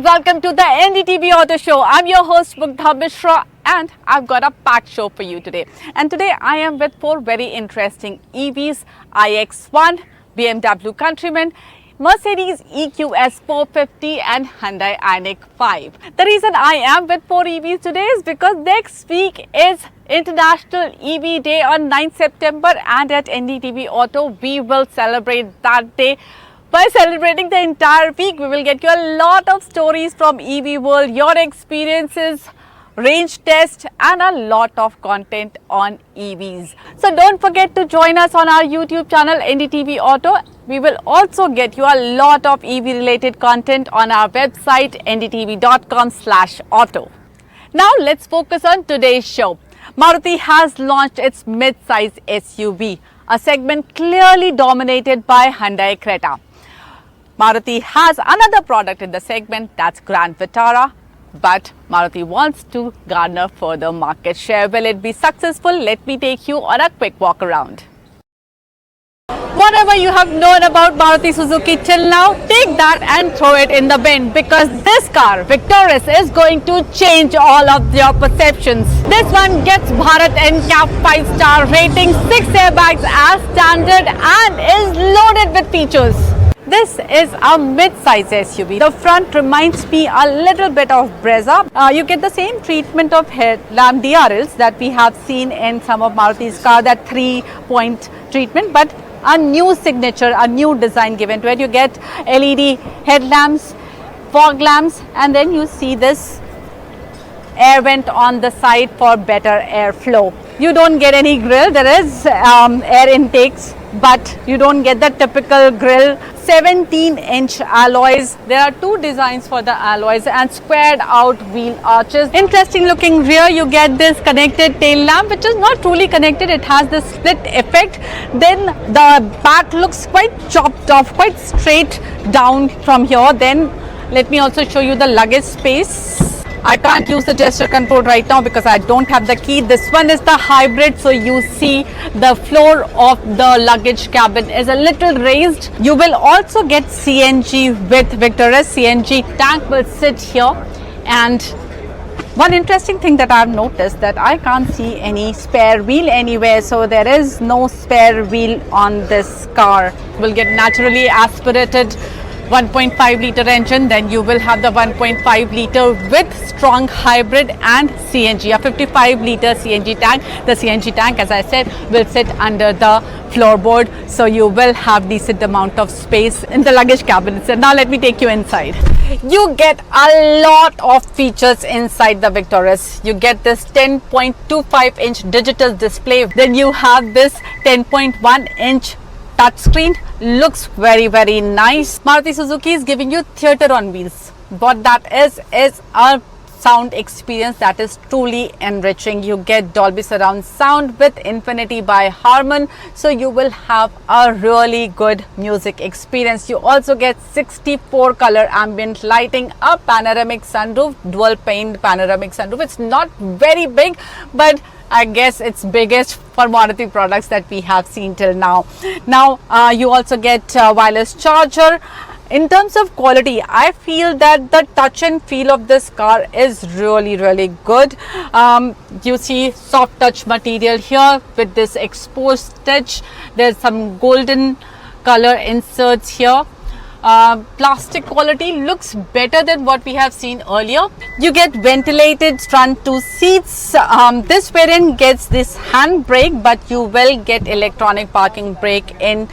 and welcome to the NDTV Auto Show. I'm your host Mugdha Mishra and I've got a packed show for you today. And today I am with four very interesting EVs: iX1, BMW Countryman, Mercedes EQS 450 and Hyundai Ioniq 5. The reason I am with four EVs today is because next week is International EV Day on 9th September, and at NDTV Auto we will celebrate that day. By celebrating the entire week, we will get you a lot of stories from EV world, your experiences, range test and a lot of content on EVs. So don't forget to join us on our YouTube channel NDTV Auto. We will also get you a lot of EV related content on our website ndtv.com/auto. Now let's focus on today's show. Maruti has launched its mid-size SUV, a segment clearly dominated by Hyundai Creta. Maruti has another product in the segment, that's Grand Vitara, but Maruti wants to garner further market share. Will it be successful? Let me take you on a quick walk around. Whatever you have known about Maruti Suzuki till now, take that and throw it in the bin, because this car, Victoris, is going to change all of your perceptions. This one gets Bharat NCAP 5-star rating, 6 airbags as standard and is loaded with features. This is a mid-size SUV. The front reminds me a little bit of Brezza. You get the same treatment of headlamp DRLs that we have seen in some of Maruti's car, that 3-point treatment, but a new signature, a new design given to it. You get LED headlamps, fog lamps, and then you see this air vent on the side for better airflow. You don't get any grille. There is air intakes, but you don't get the typical grille. 17-inch alloys. There are two designs for the alloys and squared out wheel arches. Interesting looking rear. You get this connected tail lamp, which is not truly connected. It has this split effect. Then the back looks quite chopped off, quite straight down from here. Then let me also show you the luggage space. I can't use the gesture control right now because I don't have the key. This one is the hybrid, so you see the floor of the luggage cabin is a little raised. You will also get CNG with Victoris. CNG tank will sit here. And one interesting thing that I've noticed, that I can't see any spare wheel anywhere, so there is no spare wheel on this car. We'll get naturally aspirated 1.5 liter engine, then you will have the 1.5 liter with strong hybrid and CNG, a 55 liter CNG tank. The CNG tank, as I said, will sit under the floorboard, so you will have decent amount of space in the luggage cabin. So now let me take you inside. You get a lot of features inside the Victoris. You get this 10.25 inch digital display, then you have this 10.1 inch touchscreen. Looks very nice. Maruti Suzuki is giving you theatre on wheels. What that is a sound experience that is truly enriching. You get Dolby surround sound with Infinity by Harman, so you will have a really good music experience. You also get 64 color ambient lighting, a panoramic sunroof, dual paned panoramic sunroof. It's not very big, but I guess it's biggest for Maruti products that we have seen till now. Now you also get wireless charger. In terms of quality, I feel that the touch and feel of this car is really good. You see soft touch material here with this exposed stitch. There's some golden color inserts here. Plastic quality looks better than what we have seen earlier. You get ventilated front two seats. This variant gets this hand brake, but you will get electronic parking brake in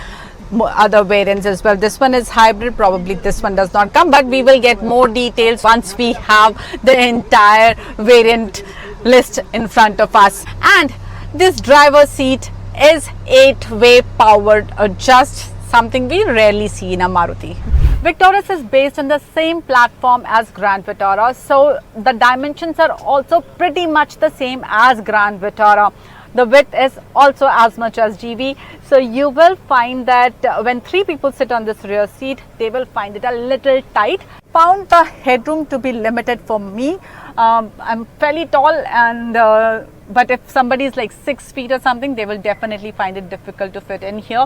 other variants as well. This one is hybrid, probably this one does not come, but we will get more details once we have the entire variant list in front of us. And this driver's seat is 8-way powered adjust, something we rarely see in a Maruti. Victoris is based on the same platform as Grand Vitara, so the dimensions are also pretty much the same as Grand Vitara. The width is also as much as GV, so you will find that when 3 people sit on this rear seat, they will find it a little tight. Found the headroom to be limited for me. I'm fairly tall, and but if somebody is like 6 feet or something, they will definitely find it difficult to fit in here.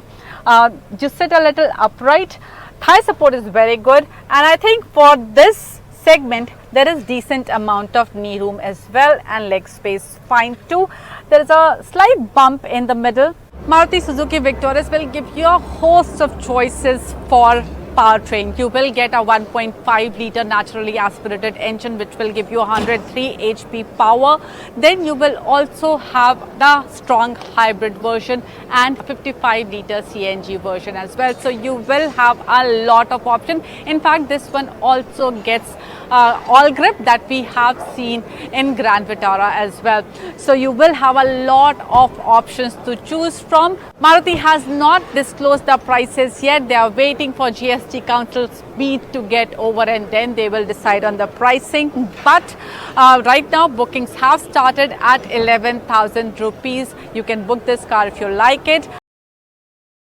Just sit a little upright. Thigh support is very good, and I think for this segment, there is decent amount of knee room as well, and leg space fine too. There is a slight bump in the middle. Maruti Suzuki Victoris will give you a host of choices for powertrain. You will get a 1.5 litre naturally aspirated engine which will give you 103 HP power. Then you will also have the strong hybrid version and 55 litre CNG version as well. So you will have a lot of option. In fact, this one also gets all grip that we have seen in Grand Vitara as well. So you will have a lot of options to choose from. Maruti has not disclosed the prices yet. They are waiting for GST Council's meet to get over, and then they will decide on the pricing. But right now bookings have started at 11,000 rupees. You can book this car if you like it.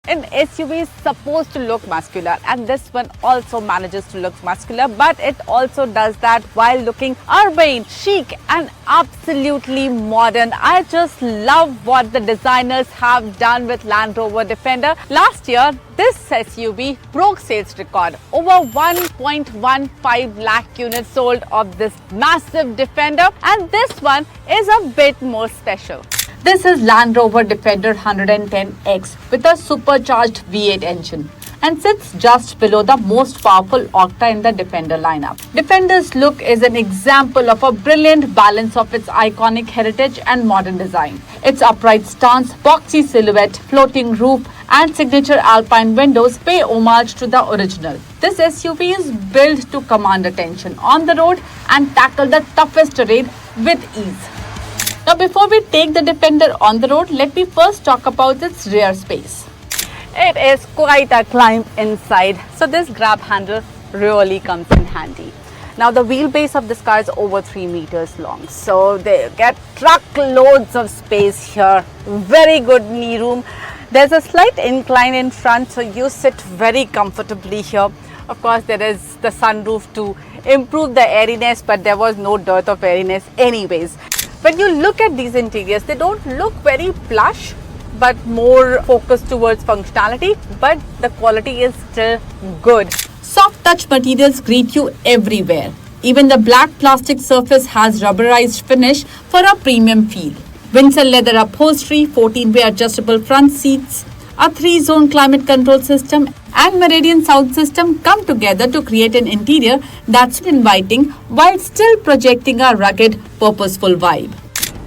An SUV is supposed to look muscular, and this one also manages to look muscular, but it also does that while looking urban, chic and absolutely modern. I just love what the designers have done with Land Rover Defender. Last year, this SUV broke sales record. Over 1.15 lakh units sold of this massive Defender, and this one is a bit more special. This is Land Rover Defender 110X with a supercharged V8 engine and sits just below the most powerful Octa in the Defender lineup. Defender's look is an example of a brilliant balance of its iconic heritage and modern design. Its upright stance, boxy silhouette, floating roof and signature alpine windows pay homage to the original. This SUV is built to command attention on the road and tackle the toughest terrain with ease. Now, before we take the Defender on the road, let me first talk about its rear space. It is quite a climb inside, so this grab handle really comes in handy. Now, the wheelbase of this car is over 3 meters long, so they get truckloads of space here. Very good knee room. There's a slight incline in front, so you sit very comfortably here. Of course, there is the sunroof to improve the airiness, but there was no dearth of airiness anyways. When you look at these interiors, they don't look very plush, but more focused towards functionality, but the quality is still good. Soft touch materials greet you everywhere. Even the black plastic surface has rubberized finish for a premium feel. Windsor leather upholstery, 14-way adjustable front seats, a 3-zone climate control system and Meridian sound system come together to create an interior that's inviting while still projecting a rugged, purposeful vibe.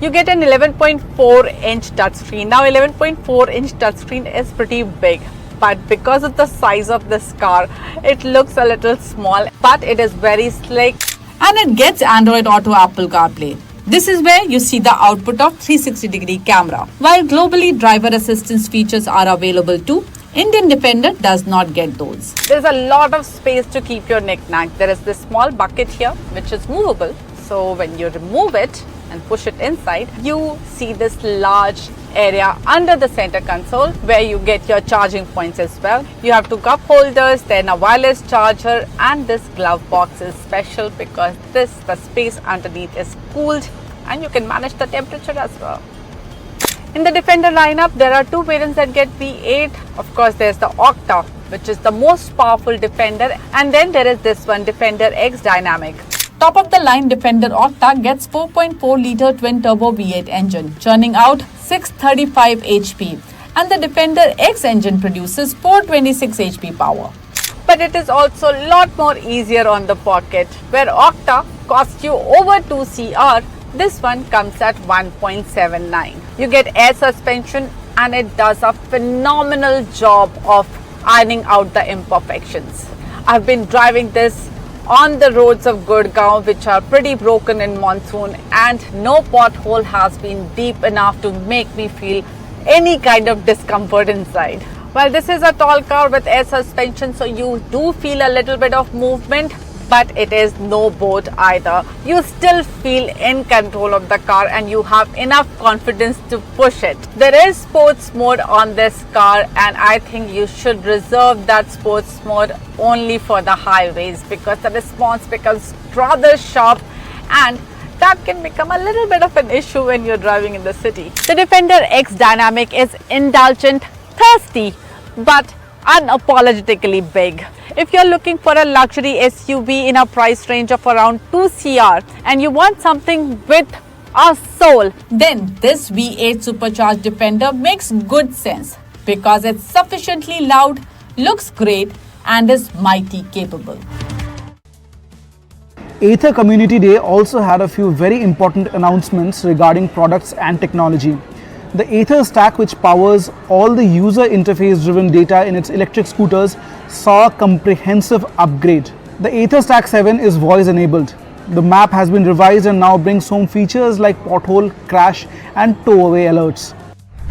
You get an 11.4-inch touchscreen. Now, 11.4-inch touchscreen is pretty big, but because of the size of this car, it looks a little small, but it is very slick and it gets Android Auto, Apple CarPlay. This is where you see the output of 360-degree camera. While globally driver assistance features are available too, Indian Defender does not get those. There's a lot of space to keep your knick-knack. There is this small bucket here which is movable. So when you remove it and push it inside, you see this large area under the center console where you get your charging points as well. You have 2 cup holders, then a wireless charger, and this glove box is special because the space underneath is cooled and you can manage the temperature as well. In the Defender lineup, there are 2 variants that get V8. Of course, there's the Octa, which is the most powerful Defender, and then there is this one, Defender X Dynamic. Top of the line Defender Octa gets 4.4 litre twin turbo V8 engine, churning out 635 HP, and the Defender X engine produces 426 HP power. But it is also a lot more easier on the pocket. Where Octa costs you over 2 CR, this one comes at 1.79. You get air suspension and it does a phenomenal job of ironing out the imperfections. I've been driving this on the roads of Gurgaon, which are pretty broken in monsoon, and no pothole has been deep enough to make me feel any kind of discomfort inside. Well, this is a tall car with air suspension, so you do feel a little bit of movement, but it is no boat either. You still feel in control of the car and you have enough confidence to push it. There is sports mode on this car, and I think you should reserve that sports mode only for the highways because the response becomes rather sharp, and that can become a little bit of an issue when you're driving in the city. The Defender X Dynamic is indulgent, thirsty, but unapologetically big. If you're looking for a luxury SUV in a price range of around 2 CR and you want something with a soul, then this V8 supercharged Defender makes good sense because it's sufficiently loud, looks great and is mighty capable. Aether Community Day also had a few very important announcements regarding products and technology. The Aether stack, which powers all the user interface driven data in its electric scooters, saw a comprehensive upgrade. The Aether Stack 7 is voice enabled. The map has been revised and now brings home features like pothole, crash and tow away alerts.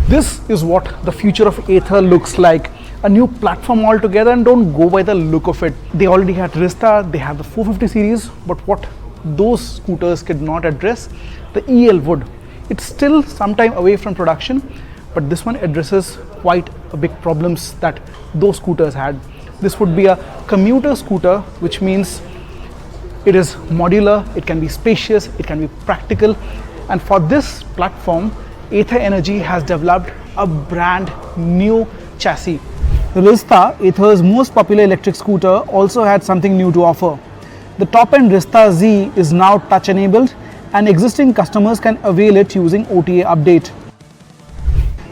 This is what the future of Aether looks like. A new platform altogether, and don't go by the look of it. They already had Rizta, they have the 450 series, but what those scooters could not address, the EL would. It's still some time away from production, but this one addresses quite a big problems that those scooters had. This would be a commuter scooter, which means it is modular, it can be spacious, it can be practical, and for this platform, Ather Energy has developed a brand new chassis. Rizta, Aether's most popular electric scooter, also had something new to offer. The top-end Rizta Z is now touch-enabled and existing customers can avail it using OTA update.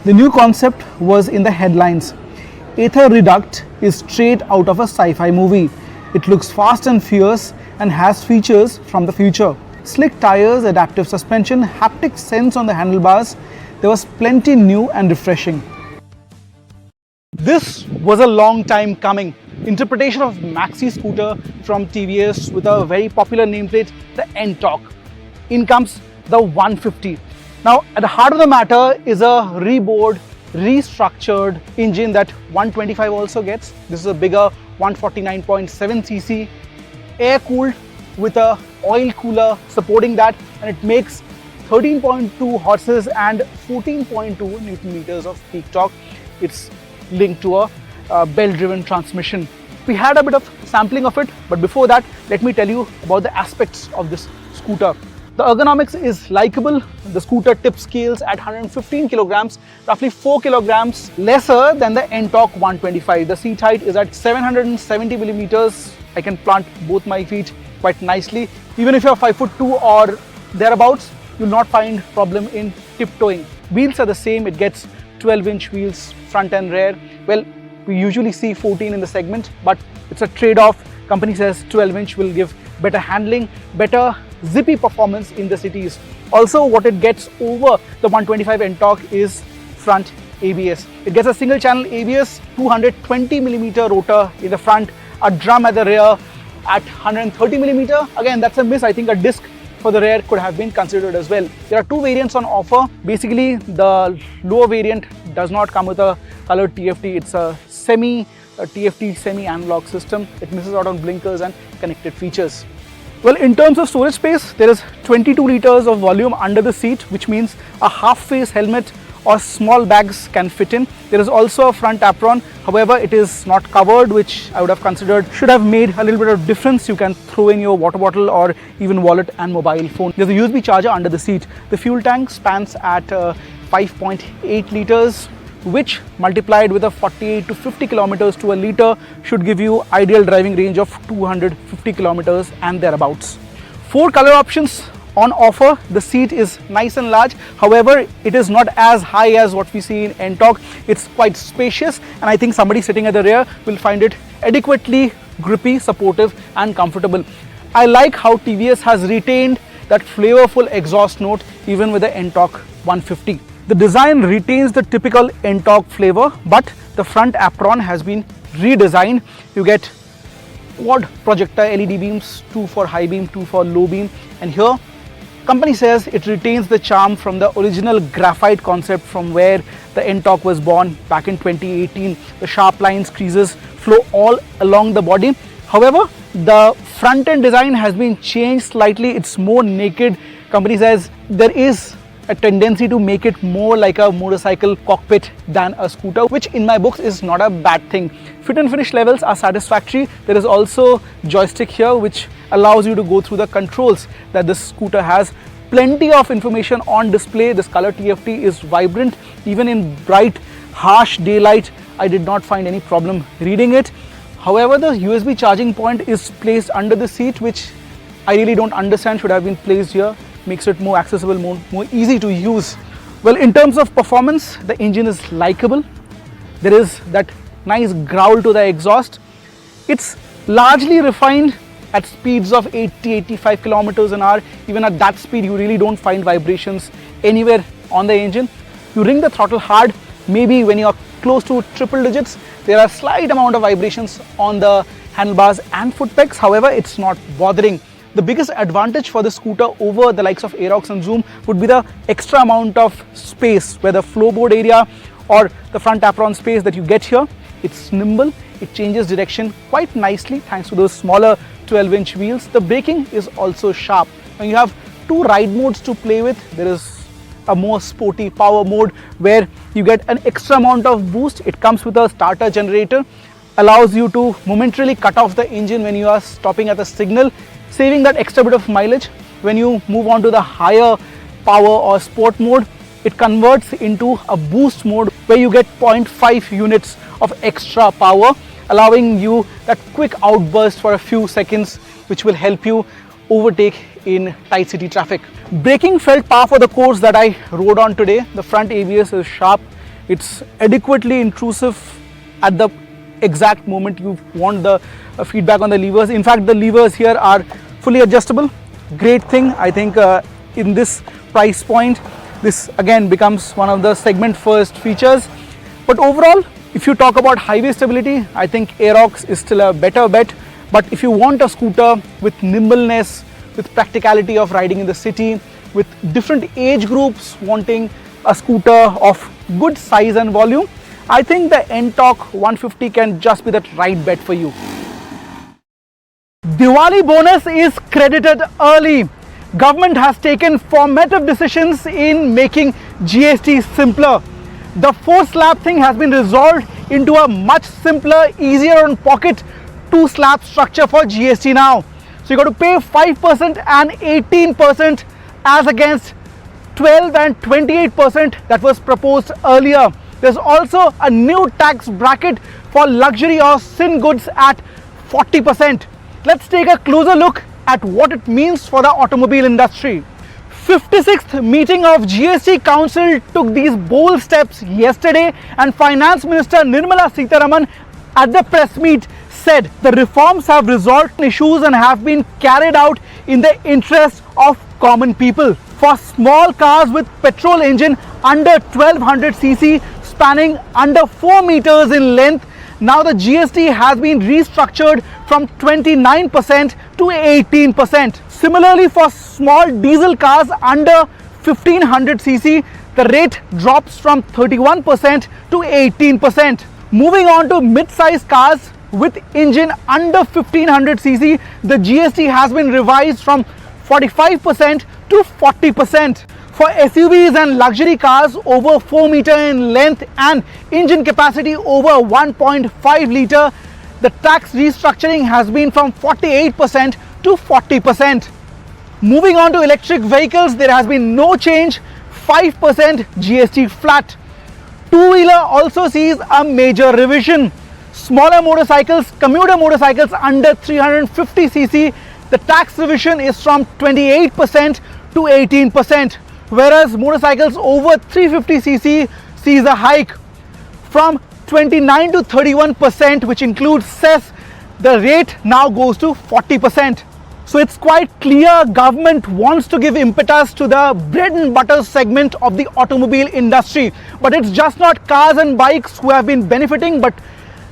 The new concept was in the headlines. Aether Reduct is straight out of a sci-fi movie. It looks fast and fierce and has features from the future. Slick tires, adaptive suspension, haptic sense on the handlebars. There was plenty new and refreshing. This was a long time coming. Interpretation of maxi scooter from TVS with a very popular nameplate, the Ntorq. In comes the 150. Now, at the heart of the matter is a rebored, restructured engine that 125 also gets. This is a bigger 149.7cc, air-cooled with a oil cooler supporting that, and it makes 13.2 horses and 14.2 Newton meters of peak torque. It's linked to a belt-driven transmission. We had a bit of sampling of it, but before that, let me tell you about the aspects of this scooter. The ergonomics is likable. The scooter tip scales at 115 kilograms, roughly 4 kilograms lesser than the Ntorq 125. The seat height is at 770 millimeters. I can plant both my feet quite nicely. Even if you're 5'2" or thereabouts, you'll not find problem in tiptoeing. Wheels are the same. It gets 12-inch wheels, front and rear. Well, we usually see 14 in the segment, but it's a trade-off. Company says 12-inch will give better handling, better zippy performance in the cities. Also, what it gets over the 125 Ntorq is front ABS. It gets a single channel ABS, 220mm rotor in the front, a drum at the rear at 130mm. Again, that's a miss. I think a disc for the rear could have been considered as well. There are two variants on offer. Basically, the lower variant does not come with a colored TFT. It's a TFT semi-analog system. It misses out on blinkers and connected features. Well, in terms of storage space, there is 22 liters of volume under the seat, which means a half-face helmet or small bags can fit in. There is also a front apron. However, it is not covered, which I would have considered should have made a little bit of difference. You can throw in your water bottle or even wallet and mobile phone. There's a USB charger under the seat. The fuel tank spans at 5.8 liters, which multiplied with a 48 to 50 kilometers to a liter should give you ideal driving range of 250 kilometers and thereabouts. 4 color options on offer. The seat is nice and large. However, it is not as high as what we see in Ntorq. It's quite spacious, and I think somebody sitting at the rear will find it adequately grippy, supportive and comfortable. I like how TVS has retained that flavorful exhaust note even with the Ntorq 150. The design retains the typical Ntorq flavor, but the front apron has been redesigned. You get quad projector LED beams, 2 for high beam, 2 for low beam, and here company says it retains the charm from the original graphite concept from where the Ntorq was born back in 2018. The sharp lines, creases flow all along the body. However, the front end design has been changed slightly. It's more naked. Company says there is a tendency to make it more like a motorcycle cockpit than a scooter, which in my books is not a bad thing. Fit and finish levels are satisfactory. There is also joystick here which allows you to go through the controls that this scooter has. Plenty of information on display. This color TFT is vibrant even in bright, harsh daylight. I did not find any problem reading it. However, the USB charging point is placed under the seat, which I really don't understand should have been placed here. Makes it more accessible, more easy to use. Well, in terms of performance, the engine is likable. There is that nice growl to the exhaust. It's largely refined at speeds of 80-85 kilometers an hour. Even at that speed, you really don't find vibrations anywhere on the engine. You ring the throttle hard, maybe when you're close to triple digits, there are slight amount of vibrations on the handlebars and foot pegs. However, it's not bothering. The biggest advantage for the scooter over the likes of Aerox and Zoom would be the extra amount of space, where the floorboard area or the front apron space that you get here. It's nimble, it changes direction quite nicely thanks to those smaller 12-inch wheels. The braking is also sharp. Now you have two ride modes to play with. There is a more sporty power mode where you get an extra amount of boost. It comes with a starter generator, allows you to momentarily cut off the engine when you are stopping at a signal, saving that extra bit of mileage. When you move on to the higher power or sport mode, it converts into a boost mode where you get 0.5 units of extra power, allowing you that quick outburst for a few seconds, which will help you overtake in tight city traffic. Braking felt par for the course that I rode on today. The front ABS is sharp. It's adequately intrusive at the exact moment you want the feedback on the levers. In fact, the levers here are fully adjustable. Great thing. I think in this price point, this again becomes one of the segment first features. But overall, if you talk about highway stability, I think Aerox is still a better bet. But if you want a scooter with nimbleness, with practicality of riding in the city, with different age groups wanting a scooter of good size and volume, I think the Ntorq 150 can just be that right bet for you. Diwali bonus is credited early. Government has taken formative decisions in making GST simpler. The 4-slab thing has been resolved into a much simpler, easier on pocket 2-slab structure for GST now. So you got to pay 5% and 18% as against 12 and 28% that was proposed earlier. There's also a new tax bracket for luxury or sin goods at 40%. Let's take a closer look at what it means for the automobile industry. 56th meeting of GST Council took these bold steps yesterday, and Finance Minister Nirmala Sitharaman at the press meet said the reforms have resolved issues and have been carried out in the interest of common people. For small cars with petrol engine under 1200cc spanning under 4 meters in length, now the GST has been restructured from 29% to 18%. Similarly, for small diesel cars under 1500cc, the rate drops from 31% to 18%. Moving on to mid-size cars with engine under 1500cc, the GST has been revised from 45% to 40%. For SUVs and luxury cars over 4 meter in length and engine capacity over 1.5 liter, the tax restructuring has been from 48% to 40%. Moving on to electric vehicles, there has been no change, 5% GST flat. Two-wheeler also sees a major revision. Smaller motorcycles, commuter motorcycles under 350cc, the tax revision is from 28% to 18%. Whereas motorcycles over 350cc sees a hike from 29 to 31%, which includes cess. The rate now goes to 40%. So it's quite clear government wants to give impetus to the bread and butter segment of the automobile industry. But it's just not cars and bikes who have been benefiting, but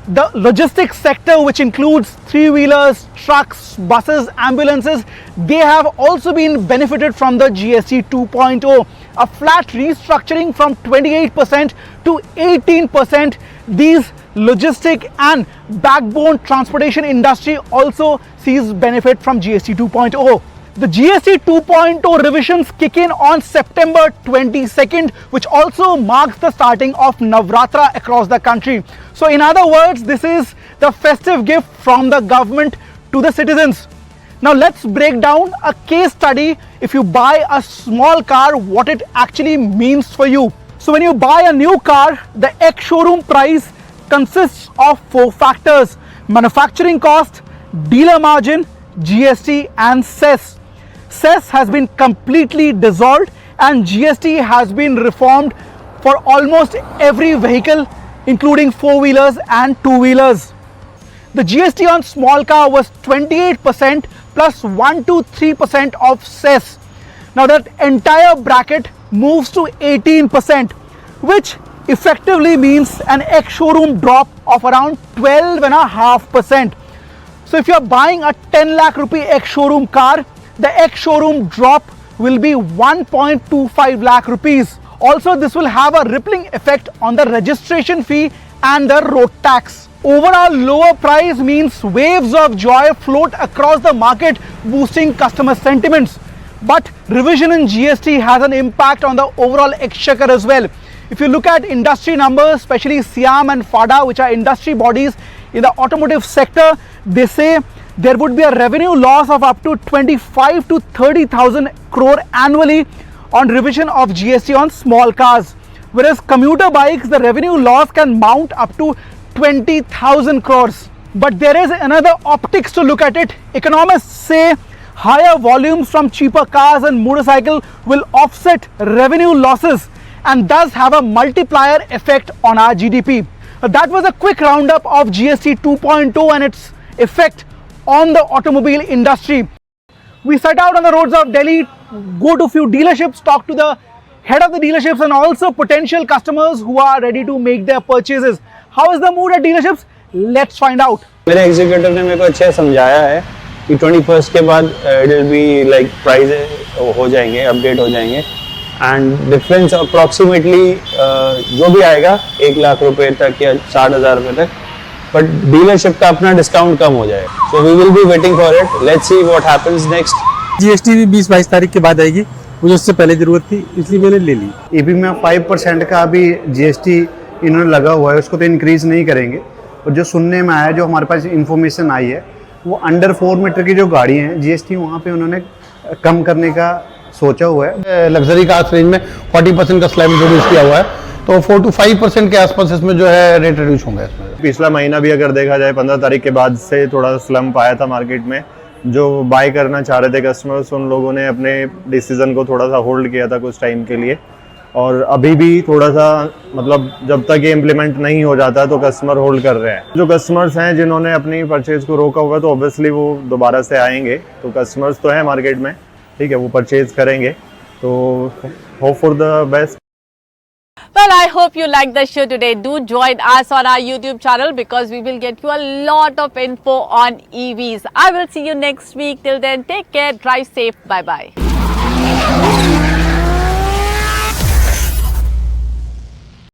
the logistics sector, which includes three-wheelers, trucks, buses, ambulances, they have also been benefited from the GST 2.0. A flat restructuring from 28% to 18%. These logistic and backbone transportation industry also sees benefit from GST 2.0. The GST 2.0 revisions kick in on September 22nd, which also marks the starting of Navratra across the country. So in other words, this is the festive gift from the government to the citizens. Now let's break down a case study. If you buy a small car, what it actually means for you. So when you buy a new car, the ex-showroom price consists of 4 factors: manufacturing cost, dealer margin, GST and cess. Cess has been completely dissolved and GST has been reformed for almost every vehicle, including 4-wheelers and 2-wheelers. The GST on small car was 28% plus 1 to 3% of cess. Now that entire bracket moves to 18%, which effectively means an ex-showroom drop of around 12.5%. So if you are buying a 10 lakh rupee ex-showroom car, the ex-showroom drop will be 1.25 lakh rupees. Also, this will have a rippling effect on the registration fee and the road tax. Overall lower price means waves of joy float across the market, boosting customer sentiments. But revision in GST has an impact on the overall exchequer as well. If you look at industry numbers, especially SIAM and FADA, which are industry bodies in the automotive sector, they say there would be a revenue loss of up to 25 to 30,000 crore annually on revision of GST on small cars. Whereas commuter bikes, the revenue loss can mount up to 20,000 crores. But there is another optics to look at it. Economists say higher volumes from cheaper cars and motorcycle will offset revenue losses and thus have a multiplier effect on our GDP. That was a quick roundup of GST 2.0 and its effect on the automobile industry. We set out on the roads of Delhi, go to few dealerships, talk to the head of the dealerships and also potential customers who are ready to make their purchases. How is the mood at dealerships? Let's find out. मेरे executive ने मेरे को अच्छे समझाया है कि 21st के बाद it will be like price हो जाएंगे, अपडेट हो जाएंगे एंड डिफरेंस अप्रॉक्सीमेटली जो भी आएगा 1 लाख रुपए तक या 60,000 रुपए तक, बट डीलरशिप का अपना डिस्काउंट कम हो जाए. So we will be waiting for it. Let's see what happens next. GST भी 20-22 तारीख के बाद आएगी, मुझे उससे पहले जरूरत थी इसलिए मैंने ले ली. ईवी में 5% का अभी जीएसटी इन्होंने लगा हुआ है, उसको तो इंक्रीज नहीं करेंगे. और जो सुनने में आया, जो हमारे पास इंफॉर्मेशन आई है, वो अंडर 4 मीटर की जो गाड़ी हैं जीएसटी वहाँ पे उन्होंने कम करने का सोचा हुआ है. लग्जरी कार्स रेंज में 40% का स्लैब इंट्रोड्यूस किया हुआ है, तो 4 to 5% के आसपास इसमें जो है रेट रिड्यूस होंगे. इसमें पिछला महीना भी अगर देखा जाए 15 तारीख के बाद से थोड़ा स्लम्प आया था मार्केट में. जो बाय करना चाह रहे थे कस्टमर्स, उन लोगों ने अपने डिसीजन को थोड़ा सा होल्ड किया था कुछ टाइम के लिए. और अभी भी थोड़ा सा मतलब जब तक ये इम्प्लीमेंट नहीं हो जाता तो कस्टमर होल्ड कर रहे हैं. जो कस्टमर्स हैं जिन्होंने अपनी परचेज को रोका हुआ, तो ऑब्वियसली वो दोबारा से आएंगे. तो कस्टमर्स तो हैं मार्केट में, ठीक है, वो परचेज करेंगे. तो hope for the best. Well, I hope you liked the show today. Do join us on our YouTube channel because we will get you a lot of info on EVs. I will see you next week. Till then, take care, drive safe. Bye-bye.